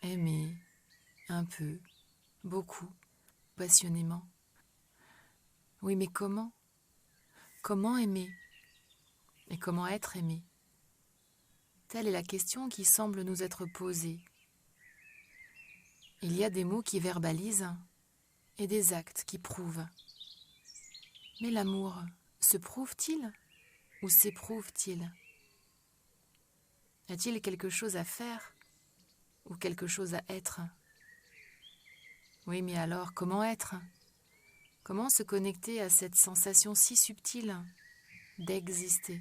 aimer, un peu, beaucoup, passionnément. Oui, mais comment? Comment aimer? Et comment être aimé? Telle est la question qui semble nous être posée. Il y a des mots qui verbalisent et des actes qui prouvent. Mais l'amour se prouve-t-il ou s'éprouve-t-il? Y a-t-il quelque chose à faire ou quelque chose à être? Oui, mais alors, comment être? Comment se connecter à cette sensation si subtile d'exister?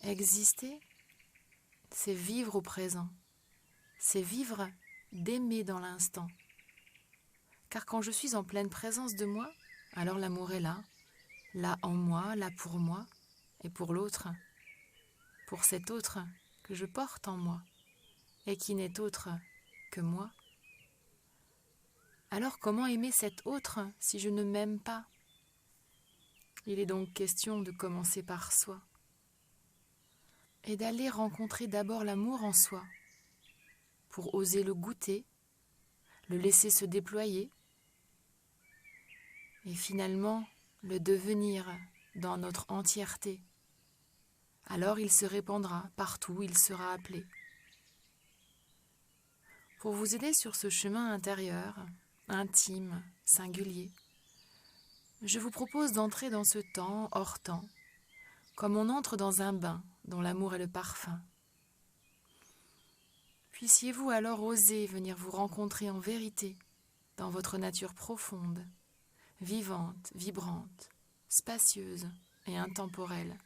Exister, c'est vivre au présent, c'est vivre d'aimer dans l'instant. Car quand je suis en pleine présence de moi, alors l'amour est là en moi, là pour moi et pour l'autre, pour cet autre que je porte en moi et qui n'est autre que moi. Alors comment aimer cet autre si je ne m'aime pas? Il est donc question de commencer par soi et d'aller rencontrer d'abord l'amour en soi pour oser le goûter, le laisser se déployer et finalement le devenir dans notre entièreté. Alors il se répandra partout où il sera appelé. Pour vous aider sur ce chemin intérieur, intime, singulier, je vous propose d'entrer dans ce temps hors temps, comme on entre dans un bain dont l'amour est le parfum. Puissiez-vous alors oser venir vous rencontrer en vérité dans votre nature profonde, vivante, vibrante, spacieuse et intemporelle,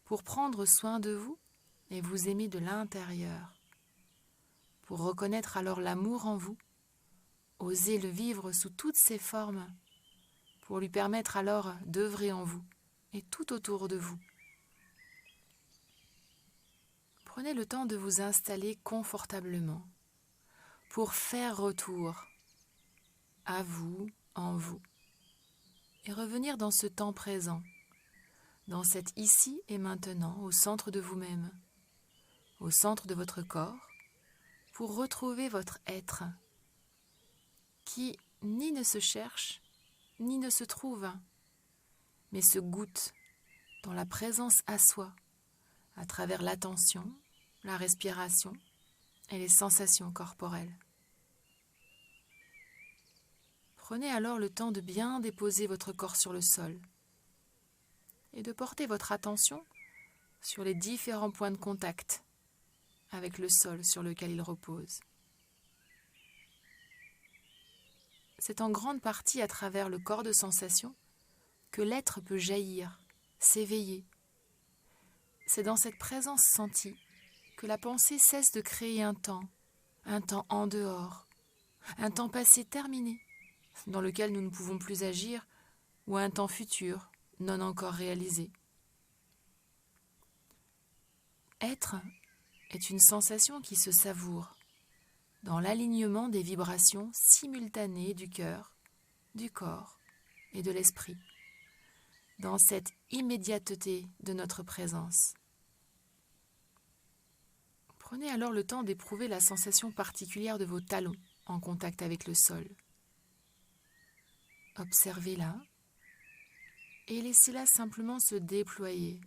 pour prendre soin de vous et vous aimer de l'intérieur, pour reconnaître alors l'amour en vous, oser le vivre sous toutes ses formes, pour lui permettre alors d'œuvrer en vous et tout autour de vous. Prenez le temps de vous installer confortablement pour faire retour à vous, en vous, et revenir dans ce temps présent, dans cet ici et maintenant, au centre de vous-même, au centre de votre corps, pour retrouver votre être, qui ni ne se cherche, ni ne se trouve, mais se goûte dans la présence à soi, à travers l'attention, la respiration et les sensations corporelles. Prenez alors le temps de bien déposer votre corps sur le sol et de porter votre attention sur les différents points de contact avec le sol sur lequel il repose. C'est en grande partie à travers le corps de sensation que l'être peut jaillir, s'éveiller. C'est dans cette présence sentie que la pensée cesse de créer un temps en dehors, un temps passé terminé, dans lequel nous ne pouvons plus agir, ou un temps futur, non encore réalisé. Être est une sensation qui se savoure dans l'alignement des vibrations simultanées du cœur, du corps et de l'esprit, dans cette immédiateté de notre présence. Prenez alors le temps d'éprouver la sensation particulière de vos talons en contact avec le sol. Observez-la et laissez-la simplement se déployer.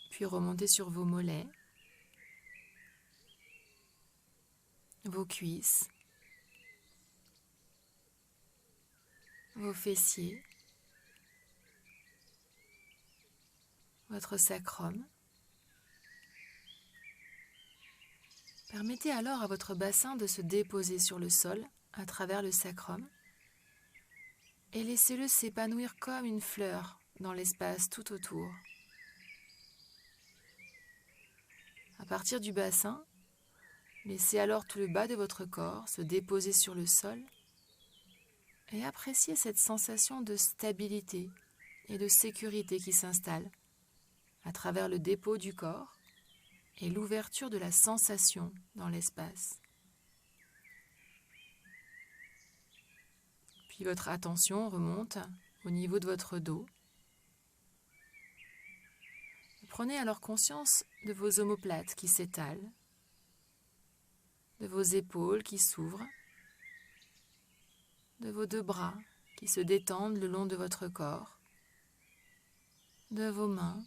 Puis remontez sur vos mollets, vos cuisses, vos fessiers, votre sacrum. Permettez alors à votre bassin de se déposer sur le sol à travers le sacrum et laissez-le s'épanouir comme une fleur dans l'espace tout autour. À partir du bassin, laissez alors tout le bas de votre corps se déposer sur le sol et appréciez cette sensation de stabilité et de sécurité qui s'installe à travers le dépôt du corps et l'ouverture de la sensation dans l'espace. Puis votre attention remonte au niveau de votre dos. Prenez alors conscience de vos omoplates qui s'étalent, de vos épaules qui s'ouvrent, de vos 2 bras qui se détendent le long de votre corps, de vos mains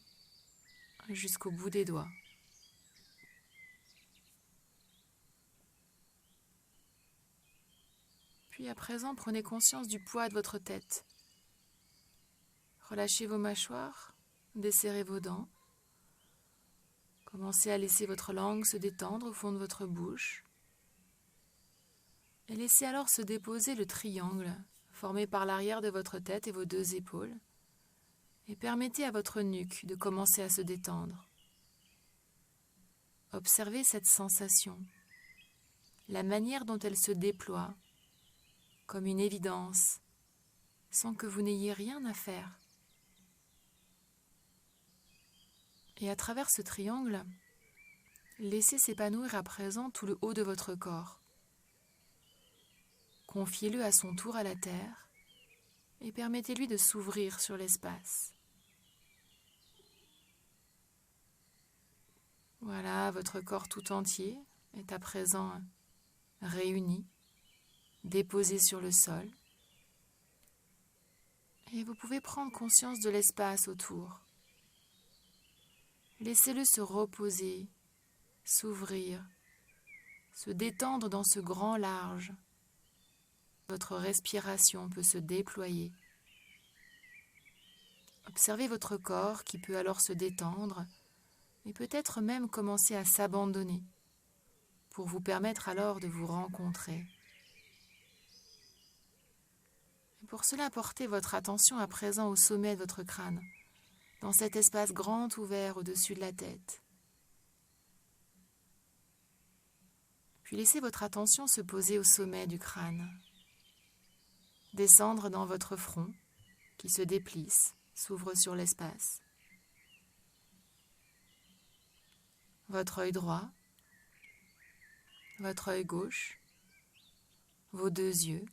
jusqu'au bout des doigts. Puis à présent, prenez conscience du poids de votre tête. Relâchez vos mâchoires, desserrez vos dents. Commencez à laisser votre langue se détendre au fond de votre bouche. Et laissez alors se déposer le triangle formé par l'arrière de votre tête et vos 2 épaules. Et permettez à votre nuque de commencer à se détendre. Observez cette sensation, la manière dont elle se déploie, comme une évidence, sans que vous n'ayez rien à faire. Et à travers ce triangle, laissez s'épanouir à présent tout le haut de votre corps. Confiez-le à son tour à la terre et permettez-lui de s'ouvrir sur l'espace. Voilà, votre corps tout entier est à présent réuni, déposé sur le sol. Et vous pouvez prendre conscience de l'espace autour. Laissez-le se reposer, s'ouvrir, se détendre dans ce grand large. Votre respiration peut se déployer. Observez votre corps qui peut alors se détendre et peut-être même commencer à s'abandonner pour vous permettre alors de vous rencontrer. Et pour cela, portez votre attention à présent au sommet de votre crâne, dans cet espace grand ouvert au-dessus de la tête. Puis laissez votre attention se poser au sommet du crâne, descendre dans votre front qui se déplisse, s'ouvre sur l'espace. Votre œil droit, votre œil gauche, vos 2 yeux.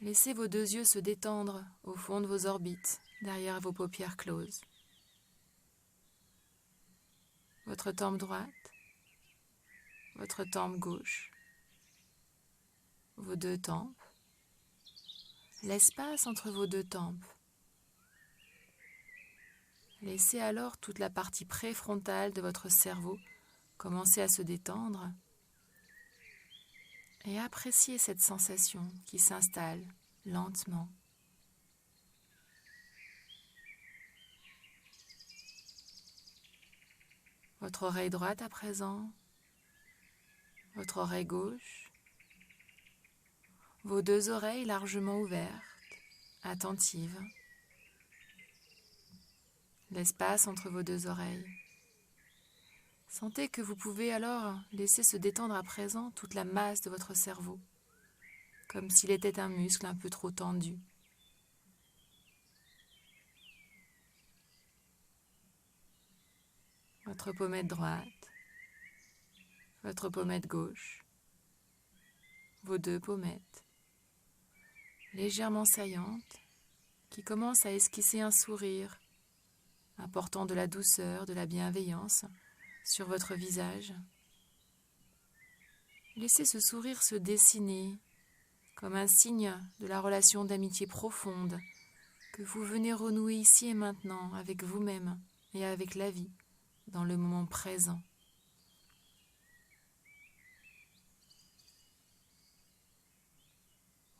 Laissez vos 2 yeux se détendre au fond de vos orbites, derrière vos paupières closes. Votre tempe droite, votre tempe gauche, vos 2 tempes, l'espace entre vos 2 tempes. Laissez alors toute la partie préfrontale de votre cerveau commencer à se détendre et appréciez cette sensation qui s'installe lentement. Votre oreille droite à présent, votre oreille gauche, vos 2 oreilles largement ouvertes, attentives. L'espace entre vos 2 oreilles. Sentez que vous pouvez alors laisser se détendre à présent toute la masse de votre cerveau, comme s'il était un muscle un peu trop tendu. Votre pommette droite, votre pommette gauche, vos 2 pommettes, légèrement saillantes, qui commencent à esquisser un sourire, apportant de la douceur, de la bienveillance sur votre visage. Laissez ce sourire se dessiner comme un signe de la relation d'amitié profonde que vous venez renouer ici et maintenant avec vous-même et avec la vie dans le moment présent.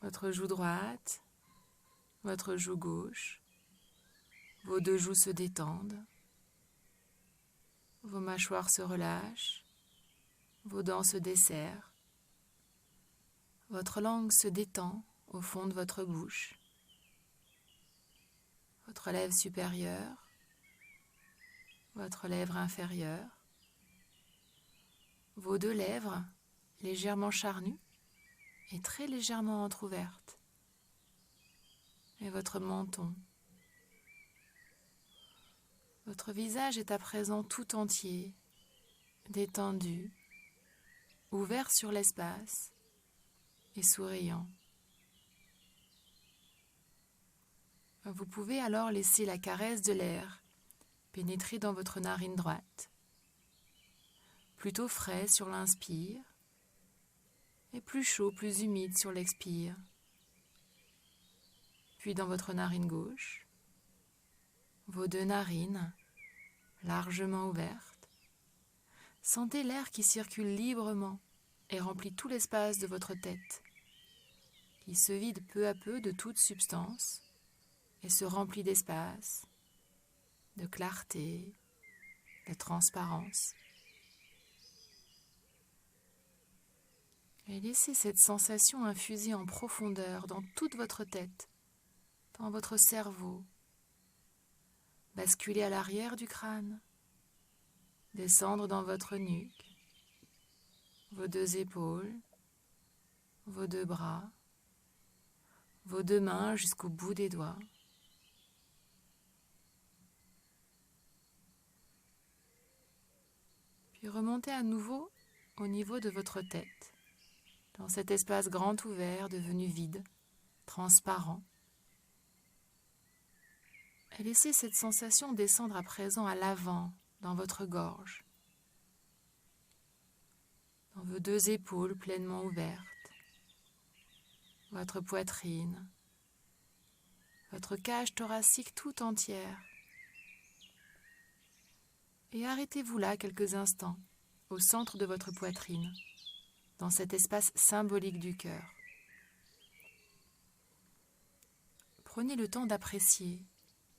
Votre joue droite, votre joue gauche, vos 2 joues se détendent, vos mâchoires se relâchent, vos dents se desserrent, votre langue se détend au fond de votre bouche, votre lèvre supérieure, votre lèvre inférieure, vos 2 lèvres légèrement charnues et très légèrement entr'ouvertes, et votre menton. Votre visage est à présent tout entier, détendu, ouvert sur l'espace et souriant. Vous pouvez alors laisser la caresse de l'air pénétrer dans votre narine droite, plutôt frais sur l'inspire et plus chaud, plus humide sur l'expire. Puis dans votre narine gauche, vos deux narines largement ouvertes. Sentez l'air qui circule librement et remplit tout l'espace de votre tête, qui se vide peu à peu de toute substance et se remplit d'espace, de clarté, de transparence. Et laissez cette sensation infuser en profondeur dans toute votre tête, dans votre cerveau, basculer à l'arrière du crâne, descendre dans votre nuque, vos deux épaules, vos deux bras, vos deux mains jusqu'au bout des doigts. Puis remontez à nouveau au niveau de votre tête, dans cet espace grand ouvert devenu vide, transparent. Et laissez cette sensation descendre à présent à l'avant, dans votre gorge, dans vos deux épaules pleinement ouvertes, votre poitrine, votre cage thoracique tout entière. Et arrêtez-vous là quelques instants, au centre de votre poitrine, dans cet espace symbolique du cœur. Prenez le temps d'apprécier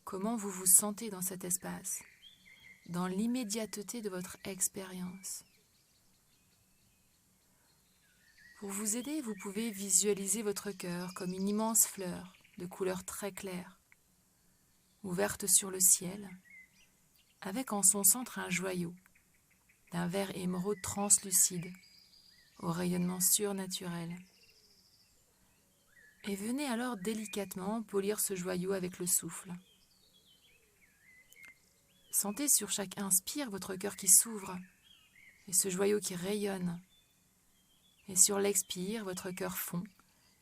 comment vous vous sentez dans cet espace, dans l'immédiateté de votre expérience. Pour vous aider, vous pouvez visualiser votre cœur comme une immense fleur de couleur très claire, ouverte sur le ciel, avec en son centre un joyau d'un vert émeraude translucide, au rayonnement surnaturel. Et venez alors délicatement polir ce joyau avec le souffle. Sentez sur chaque inspire votre cœur qui s'ouvre et ce joyau qui rayonne. Et sur l'expire, votre cœur fond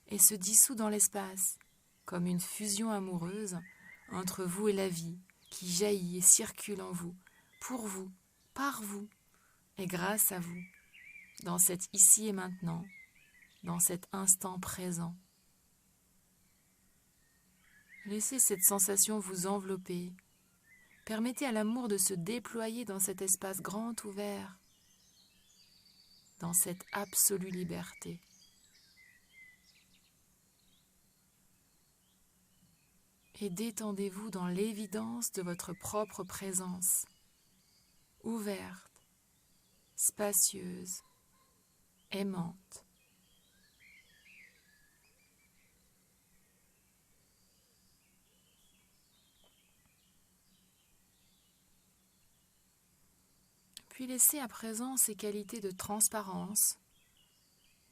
et se dissout dans l'espace, comme une fusion amoureuse entre vous et la vie qui jaillit et circule en vous, pour vous, par vous et grâce à vous, dans cet ici et maintenant, dans cet instant présent. Laissez cette sensation vous envelopper. Permettez à l'amour de se déployer dans cet espace grand ouvert, dans cette absolue liberté. Et détendez-vous dans l'évidence de votre propre présence, ouverte, spacieuse, aimante. Puis laissez à présent ces qualités de transparence,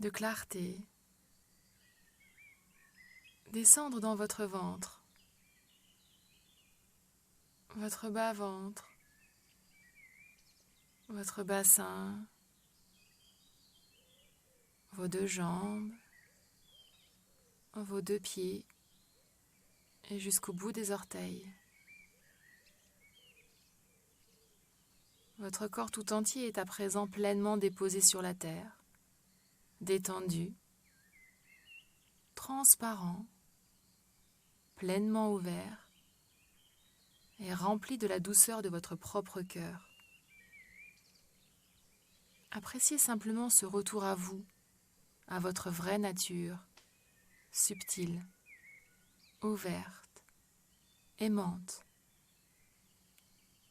de clarté, descendre dans votre ventre, votre bas-ventre, votre bassin, vos deux jambes, vos deux pieds et jusqu'au bout des orteils. Votre corps tout entier est à présent pleinement déposé sur la terre, détendu, transparent, pleinement ouvert et rempli de la douceur de votre propre cœur. Appréciez simplement ce retour à vous, à votre vraie nature, subtile, ouverte, aimante,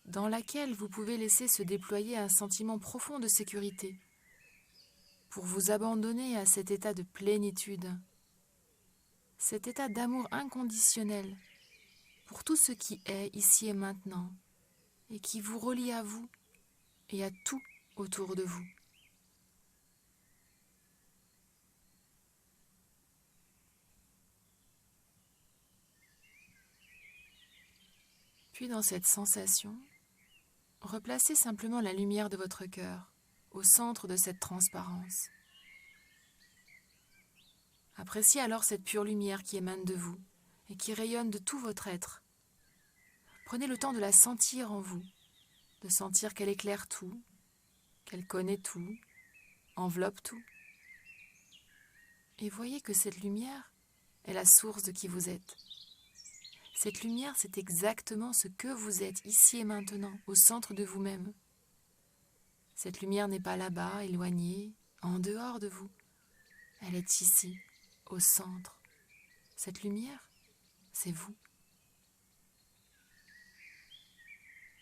dans laquelle vous pouvez laisser se déployer un sentiment profond de sécurité, pour vous abandonner à cet état de plénitude, cet état d'amour inconditionnel pour tout ce qui est ici et maintenant, et qui vous relie à vous et à tout autour de vous. Puis dans cette sensation, replacez simplement la lumière de votre cœur au centre de cette transparence. Appréciez alors cette pure lumière qui émane de vous et qui rayonne de tout votre être. Prenez le temps de la sentir en vous, de sentir qu'elle éclaire tout, qu'elle connaît tout, enveloppe tout. Et voyez que cette lumière est la source de qui vous êtes. Cette lumière, c'est exactement ce que vous êtes ici et maintenant, au centre de vous-même. Cette lumière n'est pas là-bas, éloignée, en dehors de vous. Elle est ici, au centre. Cette lumière, c'est vous.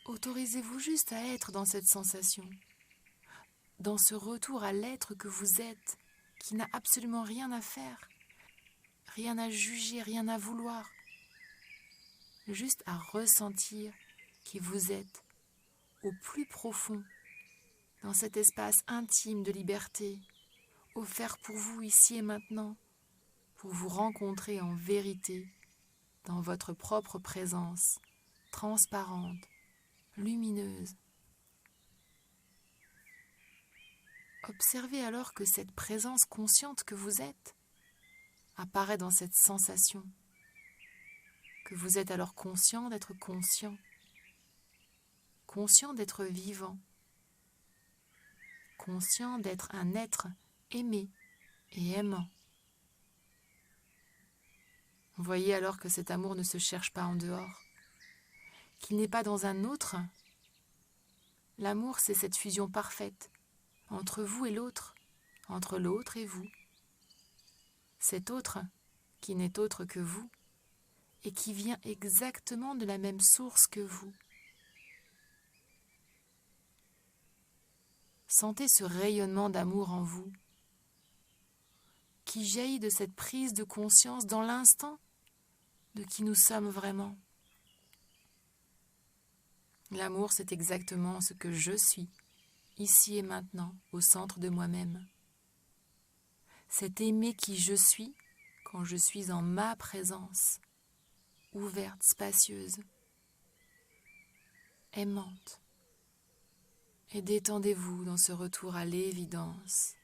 Autorisez-vous juste à être dans cette sensation, dans ce retour à l'être que vous êtes, qui n'a absolument rien à faire, rien à juger, rien à vouloir, juste à ressentir qui vous êtes au plus profond, dans cet espace intime de liberté, offert pour vous ici et maintenant, pour vous rencontrer en vérité dans votre propre présence, transparente, lumineuse. Observez alors que cette présence consciente que vous êtes apparaît dans cette sensation, que vous êtes alors conscient d'être conscient, conscient d'être vivant, conscient d'être un être aimé et aimant. Voyez alors que cet amour ne se cherche pas en dehors, qu'il n'est pas dans un autre. L'amour, c'est cette fusion parfaite entre vous et l'autre, entre l'autre et vous. Cet autre qui n'est autre que vous et qui vient exactement de la même source que vous. Sentez ce rayonnement d'amour en vous qui jaillit de cette prise de conscience dans l'instant de qui nous sommes vraiment. L'amour, c'est exactement ce que je suis, ici et maintenant, au centre de moi-même. C'est aimer qui je suis quand je suis en ma présence, ouverte, spacieuse, aimante. Et détendez-vous dans ce retour à l'évidence.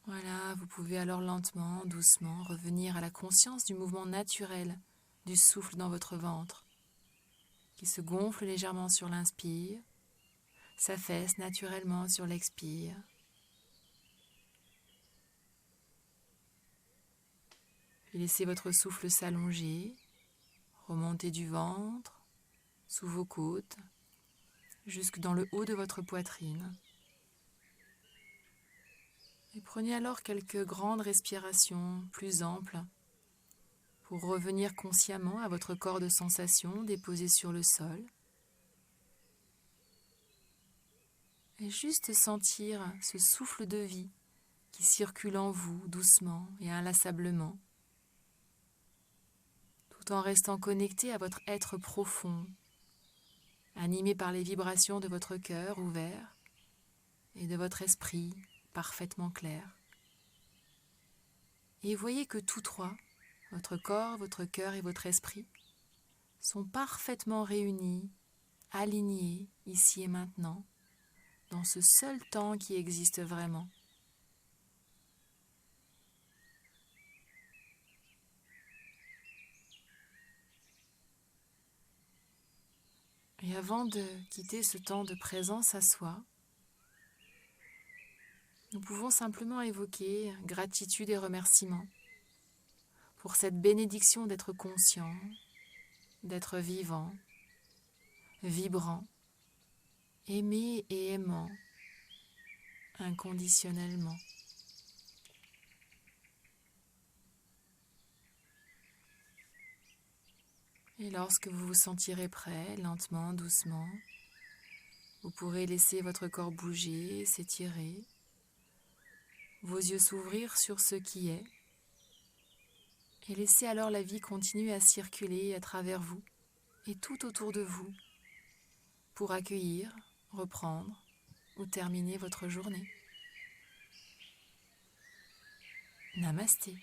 Voilà, vous pouvez alors lentement, doucement revenir à la conscience du mouvement naturel du souffle dans votre ventre, qui se gonfle légèrement sur l'inspire, s'affaisse naturellement sur l'expire. Puis laissez votre souffle s'allonger, remonter du ventre, sous vos côtes, jusque dans le haut de votre poitrine. Et prenez alors quelques grandes respirations plus amples pour revenir consciemment à votre corps de sensation déposé sur le sol. Et juste sentir ce souffle de vie qui circule en vous doucement et inlassablement, tout en restant connecté à votre être profond, animé par les vibrations de votre cœur ouvert et de votre esprit parfaitement clair. Et voyez que tous trois, votre corps, votre cœur et votre esprit, sont parfaitement réunis, alignés ici et maintenant, dans ce seul temps qui existe vraiment. Et avant de quitter ce temps de présence à soi, nous pouvons simplement évoquer gratitude et remerciement pour cette bénédiction d'être conscient, d'être vivant, vibrant, aimé et aimant inconditionnellement. Et lorsque vous vous sentirez prêt, lentement, doucement, vous pourrez laisser votre corps bouger, s'étirer, vos yeux s'ouvrir sur ce qui est, et laissez alors la vie continuer à circuler à travers vous et tout autour de vous pour accueillir, reprendre ou terminer votre journée. Namasté.